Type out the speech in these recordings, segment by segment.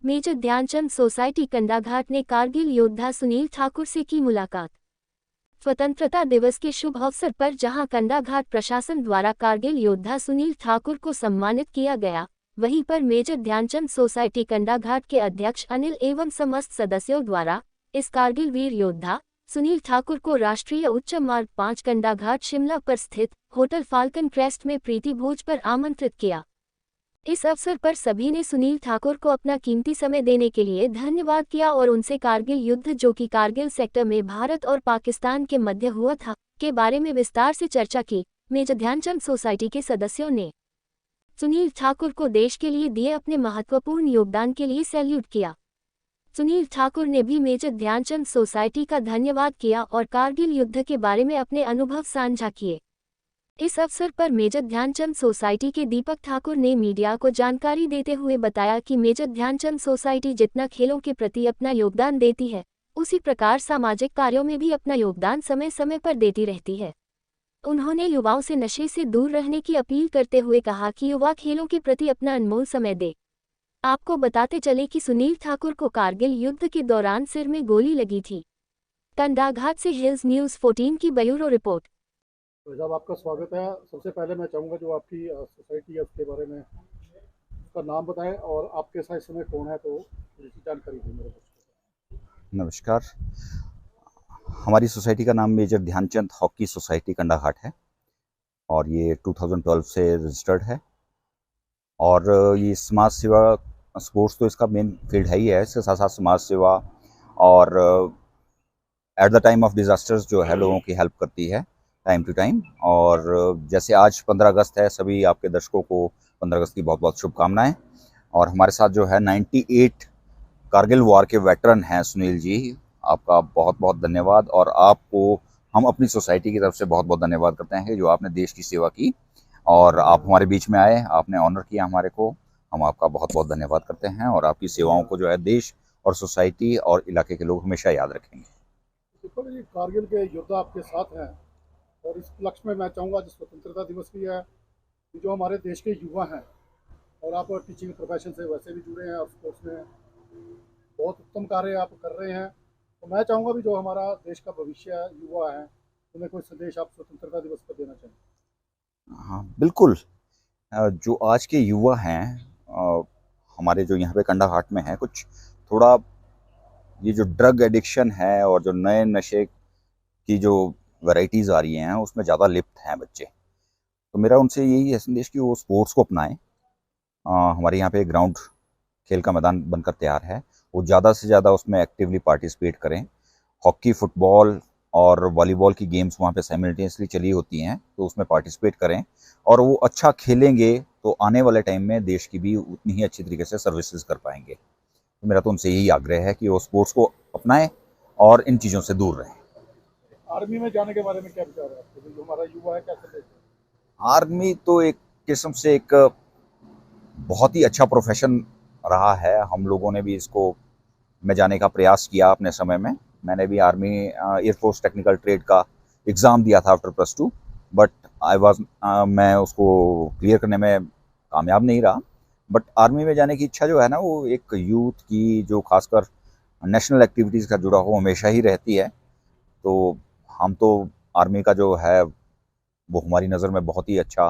Major Dhyanchand society Kandaghat ने कारगिल योद्धा सुनील ठाकुर से की मुलाकात। स्वतंत्रता दिवस के शुभ अवसर पर जहां कंडाघाट प्रशासन द्वारा कारगिल योद्धा सुनील ठाकुर को सम्मानित किया गया, वहीं पर मेजर ध्यानचंद सोसाइटी कंडाघाट के अध्यक्ष अनिल एवं समस्त सदस्यों द्वारा इस कारगिल वीर योद्धा सुनील ठाकुर को राष्ट्रीय उच्च मार्ग 5 कंडाघाट शिमला पर स्थित होटल फाल्कन क्रेस्ट में प्रीति भोज पर आमंत्रित किया। इस अवसर पर सभी ने सुनील ठाकुर को अपना कीमती समय देने के लिए धन्यवाद किया और उनसे कारगिल युद्ध, जो कि कारगिल सेक्टर में भारत और पाकिस्तान के मध्य हुआ था, के बारे में विस्तार से चर्चा की। मेजर ध्यानचंद सोसाइटी के सदस्यों ने सुनील ठाकुर को देश के लिए दिए अपने महत्वपूर्ण योगदान के लिए सैल्यूट किया। सुनील ठाकुर ने भी मेजर ध्यानचंद सोसाइटी का धन्यवाद किया और कारगिल युद्ध के बारे में अपने अनुभव साझा किए। इस अवसर पर मेजर ध्यानचंद सोसाइटी के दीपक ठाकुर ने मीडिया को जानकारी देते हुए बताया कि मेजर ध्यानचंद सोसाइटी जितना खेलों के प्रति अपना योगदान देती है, उसी प्रकार सामाजिक कार्यों में भी अपना योगदान समय समय पर देती रहती है। उन्होंने युवाओं से नशे से दूर रहने की अपील करते हुए कहा कि युवा खेलों के प्रति अपना अनमोल समय दे। आपको बताते चले कि सुनील ठाकुर को कारगिल युद्ध के दौरान सिर में गोली लगी थी। कंडाघाट से हिल्स न्यूज़ 14 की ब्यूरो रिपोर्ट। तो साहब, आपका स्वागत है। सबसे पहले मैं चाहूँगा जो आपकी सोसाइटी है उसके बारे में उसका नाम बताएं और आपके साथ इस समय कौन है, तो थोड़ी सी जानकारी दें मेरे को। नमस्कार। हमारी सोसाइटी का नाम major Dhyanchand hockey society Kandaghat है और ये 2012 से रजिस्टर्ड है। और ये समाज सेवा, स्पोर्ट्स तो इसका मेन फील्ड है ही है, इसके साथ साथ समाज सेवा और at the time of disasters जो है लोगों की हेल्प करती है टाइम टू टाइम। और जैसे आज 15 अगस्त है, सभी आपके दर्शकों को 15 अगस्त की बहुत बहुत शुभकामनाएं। और हमारे साथ जो है 98 कारगिल वॉर के वेटरन हैं सुनील जी, आपका बहुत बहुत धन्यवाद। और आपको हम अपनी सोसाइटी की तरफ से बहुत बहुत धन्यवाद करते हैं जो आपने देश की सेवा की और आप हमारे बीच में आए, आपने ऑनर किया हमारे को। हम आपका बहुत बहुत धन्यवाद करते हैं और आपकी सेवाओं को जो है देश और सोसाइटी और इलाके के लोग हमेशा याद रखेंगे। देखो, ये कारगिल के योद्धा आपके साथ हैं और इस उपलक्ष्य में मैं चाहूँगा जो स्वतंत्रता दिवस भी है, जो हमारे देश के युवा हैं और आप टीचिंग प्रोफेशन से वैसे भी जुड़े हैं और स्पोर्ट्स में बहुत उत्तम कार्य आप कर रहे हैं, तो मैं चाहूँगा भी जो हमारा देश का भविष्य है, युवा है, उन्हें कोई संदेश आप स्वतंत्रता दिवस पर देना चाहिए। हाँ बिल्कुल। जो आज के युवा हैं, हमारे जो यहाँ पे कंडाघाट में है, कुछ थोड़ा ये जो ड्रग एडिक्शन है और जो नए नशे की जो वैरायटीज़ आ रही हैं उसमें ज़्यादा लिप्त हैं बच्चे। तो मेरा उनसे यही है संदेश कि वो स्पोर्ट्स को अपनाएं। हमारे यहाँ पे ग्राउंड खेल का मैदान बनकर तैयार है, वो ज़्यादा से ज़्यादा उसमें एक्टिवली पार्टिसिपेट करें। हॉकी, फुटबॉल और वॉलीबॉल की गेम्स वहाँ पे साइमल्टेनियसली चली होती हैं, तो उसमें पार्टिसिपेट करें और वो अच्छा खेलेंगे तो आने वाले टाइम में देश की भी उतनी ही अच्छी तरीके से सर्विसेज कर पाएंगे। तो मेरा तो उनसे यही आग्रह है कि वो स्पोर्ट्स को अपनाएं और इन चीज़ों से दूर रहें। आर्मी में जाने के बारे में क्या विचार है आपके, जो हमारा युवा है, क्या संदेश है? आर्मी तो एक किस्म से एक बहुत ही अच्छा प्रोफेशन रहा है। हम लोगों ने भी इसको में जाने का प्रयास किया अपने समय में। मैंने भी आर्मी एयरफोर्स टेक्निकल ट्रेड का एग्ज़ाम दिया था आफ्टर +2, बट मैं उसको क्लियर करने में कामयाब नहीं रहा। बट आर्मी में जाने की इच्छा जो है ना, वो एक यूथ की जो खासकर नेशनल एक्टिविटीज़ का जुड़ा हो हमेशा ही रहती है। तो हम तो आर्मी का जो है वो हमारी नज़र में बहुत ही अच्छा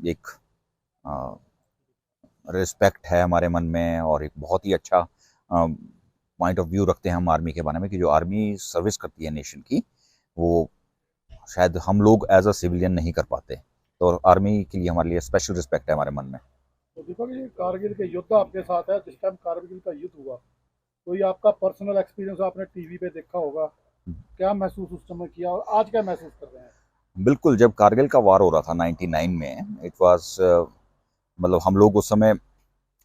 एक रिस्पेक्ट है हमारे मन में और एक बहुत ही अच्छा पॉइंट ऑफ व्यू रखते हैं हम आर्मी के बारे में कि जो आर्मी सर्विस करती है नेशन की, वो शायद हम लोग एज अ सिविलियन नहीं कर पाते। तो आर्मी के लिए हमारे लिए स्पेशल रिस्पेक्ट है हमारे मन में। तो दीपक जी, कारगिल के योद्धा आपके साथ है, जिस टाइम कारगिल का युद्ध हुआ, तो ये आपका पर्सनल एक्सपीरियंस आपने टीवी पे देखा होगा, क्या महसूस उस समय किया और आज क्या महसूस कर रहे हैं? बिल्कुल, जब कारगिल का वार हो रहा था 99 में, इट वाज मतलब हम लोग उस समय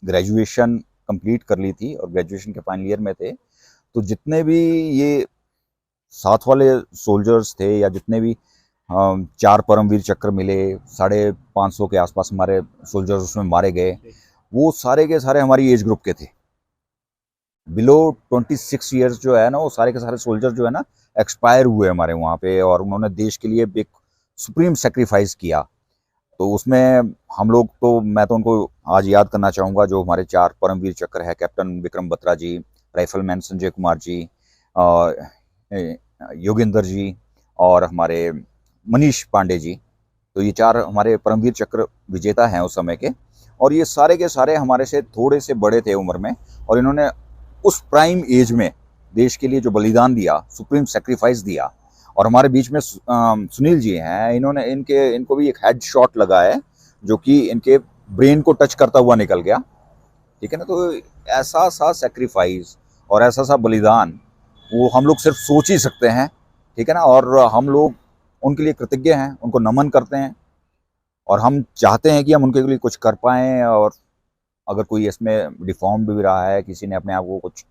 ग्रेजुएशन कंप्लीट कर ली थी और ग्रेजुएशन के फाइनल ईयर में थे। तो जितने भी ये साथ वाले सोल्जर्स थे या जितने भी 4 परमवीर चक्र मिले, 550 के आसपास हमारे सोल्जर्स उसमें मारे गए, वो सारे के सारे हमारी एज ग्रुप के थे। बिलो 26 ईयर्स जो है ना, वो सारे के सारे सोल्जर जो है ना एक्सपायर हुए हमारे वहाँ पे और उन्होंने देश के लिए एक सुप्रीम सेक्रीफाइस किया। तो उसमें हम लोग तो मैं तो उनको आज याद करना चाहूँगा, जो हमारे 4 परमवीर चक्र है, कैप्टन विक्रम बत्रा जी, राइफलमैन संजय कुमार जी, योगेंद्र जी और हमारे मनीष पांडे जी। तो ये 4 हमारे परमवीर चक्र विजेता हैं उस समय के, और ये सारे के सारे हमारे से थोड़े से बड़े थे उम्र में, और इन्होंने उस प्राइम एज में देश के लिए जो बलिदान दिया, सुप्रीम सेक्रीफाइस दिया। और हमारे बीच में सुनील जी हैं, इनको भी एक हेड शॉट लगा है जो कि इनके ब्रेन को टच करता हुआ निकल गया, ठीक है ना। तो ऐसा सा सेक्रीफाइस और ऐसा सा बलिदान वो हम लोग सिर्फ सोच ही सकते हैं, ठीक है ना। और हम लोग उनके लिए कृतज्ञ हैं, उनको नमन करते हैं, और हम चाहते हैं कि हम उनके लिए कुछ कर पाएँ। और अगर कोई इसमें डिफॉर्म्ड भी रहा है, किसी ने अपने आप को कुछ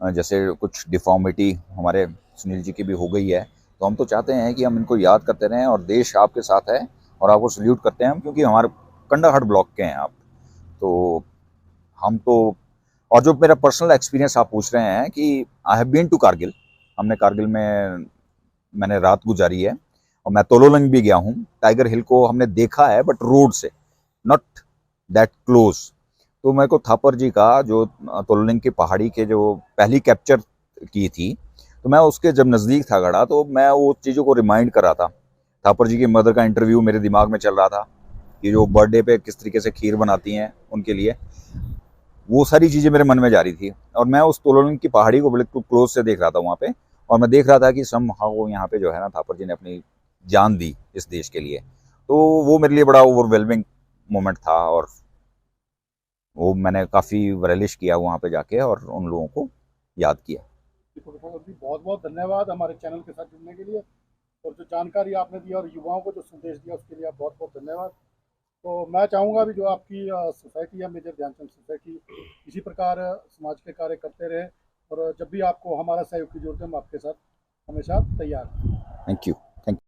जैसे कुछ डिफॉर्मिटी हमारे सुनील जी की भी हो गई है, तो हम तो चाहते हैं कि हम इनको याद करते रहें, और देश आपके साथ है और आपको सल्यूट करते हैं हम, क्योंकि हमारे कंडाघाट ब्लॉक के हैं आप। तो हम तो, और जो मेरा पर्सनल एक्सपीरियंस आप पूछ रहे हैं कि I have been to Kargil, हमने कारगिल में मैंने रात गुजारी है, और मैं तोलोलिंग भी गया हूँ। टाइगर हिल को हमने देखा है बट रोड से, नॉट दैट क्लोज। तो मेरे को थापर जी का जो तोलोलिंग की पहाड़ी के जो पहली कैप्चर की थी, तो मैं उसके जब नज़दीक था खड़ा, तो मैं वो चीज़ों को रिमाइंड कर रहा था। थापर जी की मदर का इंटरव्यू मेरे दिमाग में चल रहा था कि जो बर्थडे पे किस तरीके से खीर बनाती हैं उनके लिए, वो सारी चीज़ें मेरे मन में जा रही थी। और मैं उस तोलोलिंग की पहाड़ी को बिल्कुल क्लोज से देख रहा था वहाँ पे, और मैं देख रहा था कि समहाउ यहाँ पे जो है ना, थापर जी ने अपनी जान दी इस देश के लिए। तो वो मेरे लिए बड़ा ओवरवेलमिंग मोमेंट था, और वो मैंने काफ़ी रिलिश किया वहाँ पे जाके और उन लोगों को याद किया। प्रोफेसर जी, बहुत बहुत धन्यवाद हमारे चैनल के साथ जुड़ने के लिए, और जो जानकारी आपने दी और युवाओं को जो संदेश दिया उसके लिए आप बहुत बहुत धन्यवाद। तो मैं चाहूँगा भी जो आपकी सोसाइटी है, मेजर ध्यानचंद सोसाइटी, इसी प्रकार समाज के कार्य करते रहे, और जब भी आपको हमारा सहयोग की जरूरत है हम आपके साथ हमेशा तैयार हैं। Thank you.